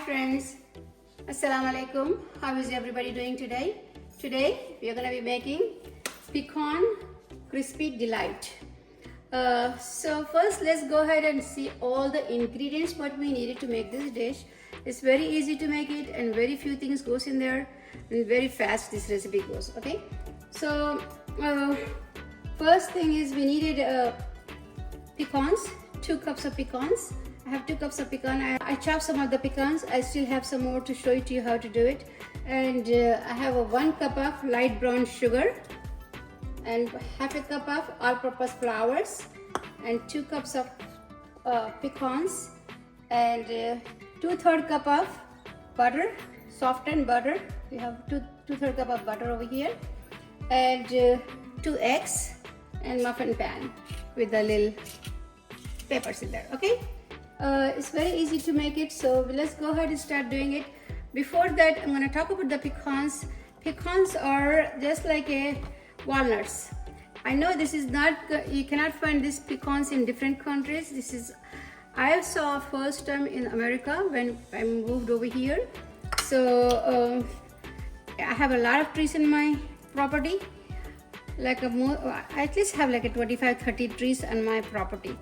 friends, Assalamu alaikum. How is everybody doing today? Today we are going to be making pecan crispy delight. So first let's go ahead and see all the ingredients what we needed to make this dish. It's very easy to make it and very few things goes in there and very fast this recipe goes. Okay, so first thing is we needed pecans, 2 cups of pecans. I have 2 cups of pecan. I chopped some of the pecans. I still have some more to show you to you how to do it. And I have a 1 cup of light brown sugar and half a cup of all-purpose flours and 2 cups of pecans and 2/3 cup of butter, softened butter. We have 2/3 cup of butter over here and 2 eggs and muffin pan with the little peppers in there. Okay. It's very easy to make it, so let's go ahead and start doing it. Before that, I'm going to talk about the pecans. Pecans are just like a walnuts. I know this is not, you cannot find these pecans in different countries. This is, I saw first time in America when I moved over here. So I have a lot of trees in my property, like I at least have like a 25-30 trees on my property.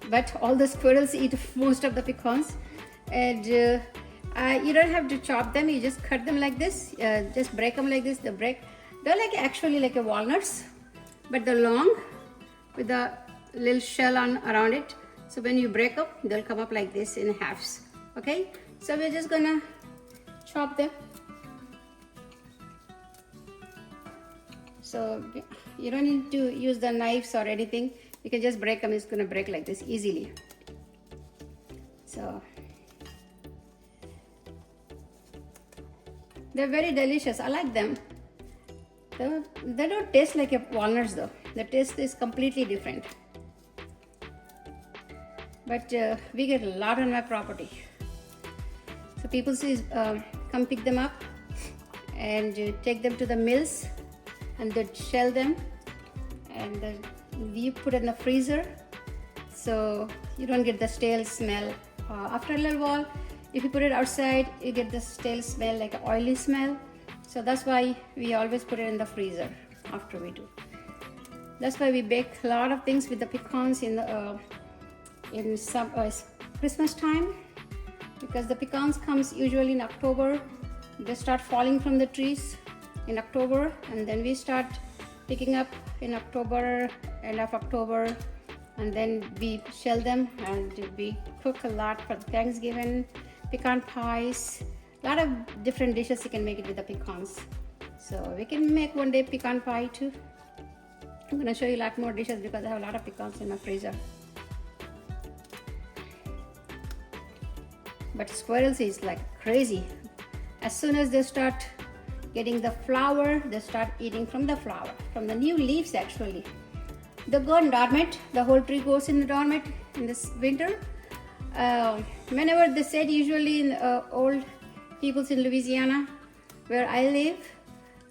But all the squirrels eat most of the pecans, and you don't have to chop them, you just cut them like this, just break them like this. They're like actually like a walnuts, but they're long with a little shell around it. So when you break up, they'll come up like this in halves. Okay, so we're just gonna chop them. So you don't need to use the knives or anything. You can just break them. It's going to break like this easily. So they're very delicious. I like them. They don't taste like a walnuts though. The taste is completely different. But we get a lot on my property. So people say, come pick them up and take them to the mills and they shell them and you put it in the freezer so you don't get the stale smell. After a little while, if you put it outside, you get the stale smell, like an oily smell. So that's why we always put it in the freezer after we do. That's why we bake a lot of things with the pecans in some Christmas time, because the pecans comes usually in October. They start falling from the trees in October, and then we start picking up in October, end of October, and then we shell them and we cook a lot for Thanksgiving, pecan pies, a lot of different dishes you can make it with the pecans. So we can make one day pecan pie too. I'm going to show you a lot more dishes because I have a lot of pecans in my freezer. But squirrels is like crazy. As soon as they start getting the flower, they start eating from the flower, from the new leaves actually. They go dormant, the whole tree goes in the dormant in this winter. Whenever they said, usually in old peoples in Louisiana, where I live,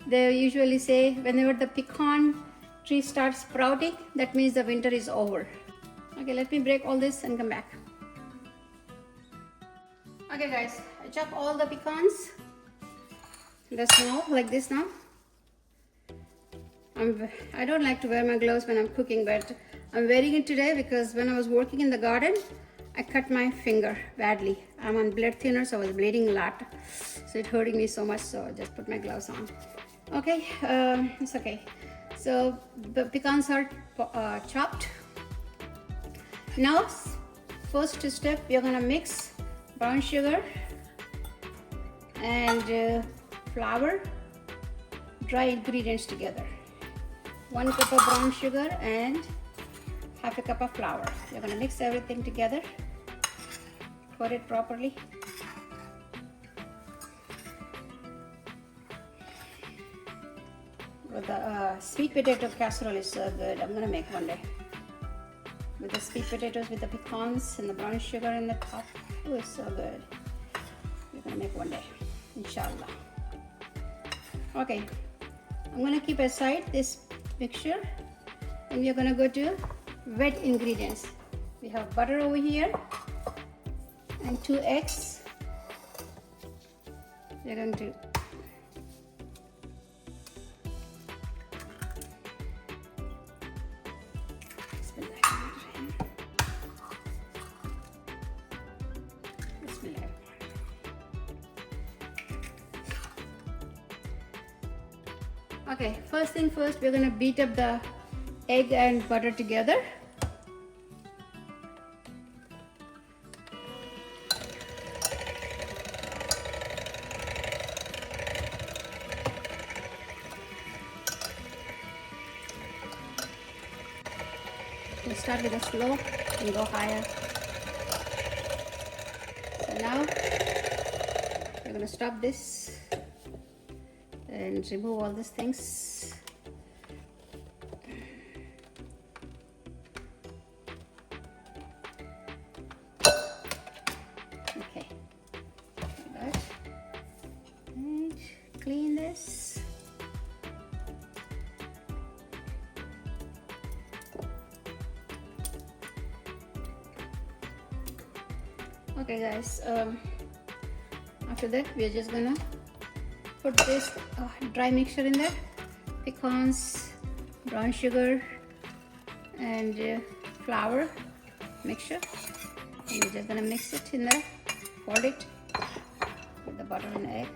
they usually say whenever the pecan tree starts sprouting, that means the winter is over. Okay, let me break all this and come back. Okay guys, I chop all the pecans. They're small like this now. I don't like to wear my gloves when I'm cooking, but I'm wearing it today because when I was working in the garden, I cut my finger badly. I'm on blood thinner, so I was bleeding a lot. So it hurting me so much, so I just put my gloves on. Okay, it's okay. So the pecans are chopped. Now, first step, we're gonna mix brown sugar and flour, dry ingredients together. 1 cup of brown sugar and half a cup of flour. You're going to mix everything together, pour it properly. With the sweet potato casserole is so good. I'm going to make one day. With the sweet potatoes, with the pecans and the brown sugar in the top. Oh, it's so good. We're going to make one day, inshallah. Okay, I'm going to keep aside this mixture and we are going to go to wet ingredients. We have butter over here and 2 eggs we're going to Okay, first thing first, we're gonna beat up the egg and butter together. We'll start with a slow and go higher. So now we're gonna stop this and remove all these things. Okay, like that. And clean this. Okay guys, after that we are just gonna put this dry mixture in there, pecans, brown sugar and flour mixture, and we're just gonna mix it in there, fold it with the butter and egg.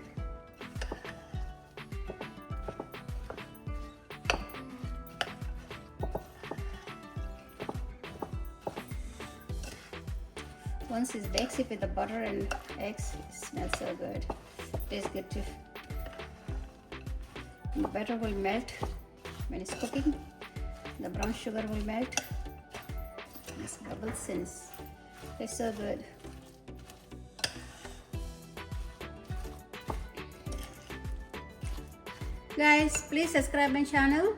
Once it bakes it with the butter and eggs, it smells so good. Tastes good too. The butter will melt when it's cooking. The brown sugar will melt. This bubbles and tastes so good. Guys, please subscribe my channel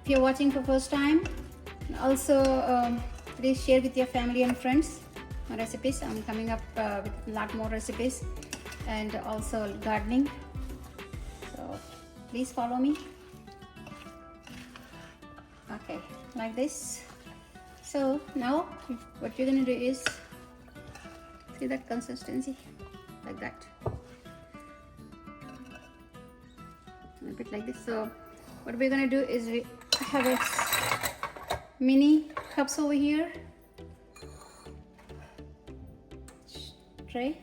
if you're watching for first time. Also, please share with your family and friends my recipes. I'm coming up with a lot more recipes and also gardening. So please follow me. Okay, like this. So now what you're gonna do is, see that consistency, like that, a bit like this. So what we're gonna do is, we have a mini cups over here, tray.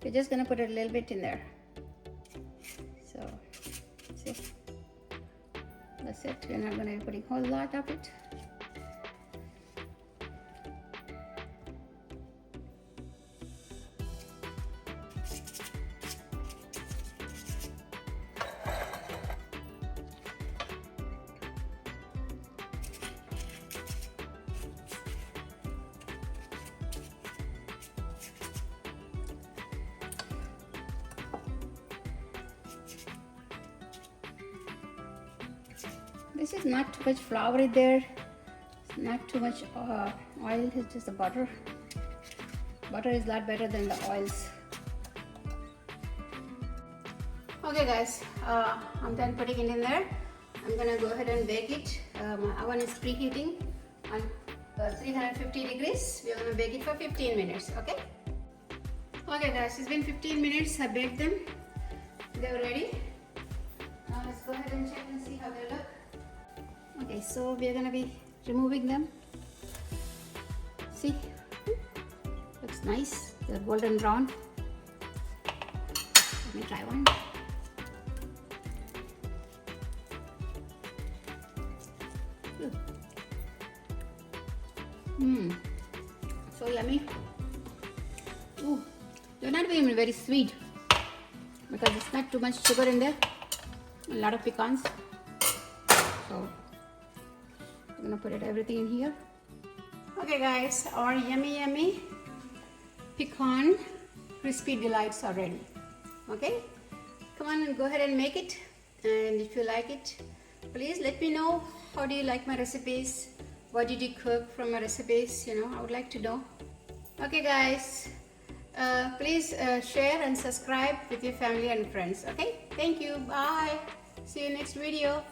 We're just gonna put a little bit in there. So see, that's it. We're not gonna be putting a whole lot of it. This is not too much flour in there, not too much oil, it's just the butter. Butter is a lot better than the oils. Okay guys, I'm done putting it in there. I'm gonna go ahead and bake it. My oven is preheating on 350 degrees. We're gonna bake it for 15 minutes, okay? Okay guys, it's been 15 minutes. I baked them. They're ready. Now let's go ahead and check and see how they look. Okay, so we're gonna be removing them. See, looks nice. They're golden brown. Let me try one. So yummy. Ooh, they're not even very sweet because it's not too much sugar in there. A lot of pecans. So I'm gonna put everything in here. Okay guys, our yummy pecan crispy delights are ready. Okay, come on and go ahead and make it. And if you like it, please let me know. How do you like my recipes? What did you cook from my recipes? You know, I would like to know. Okay guys, please share and subscribe with your family and friends. Okay, thank you. Bye. See you next video.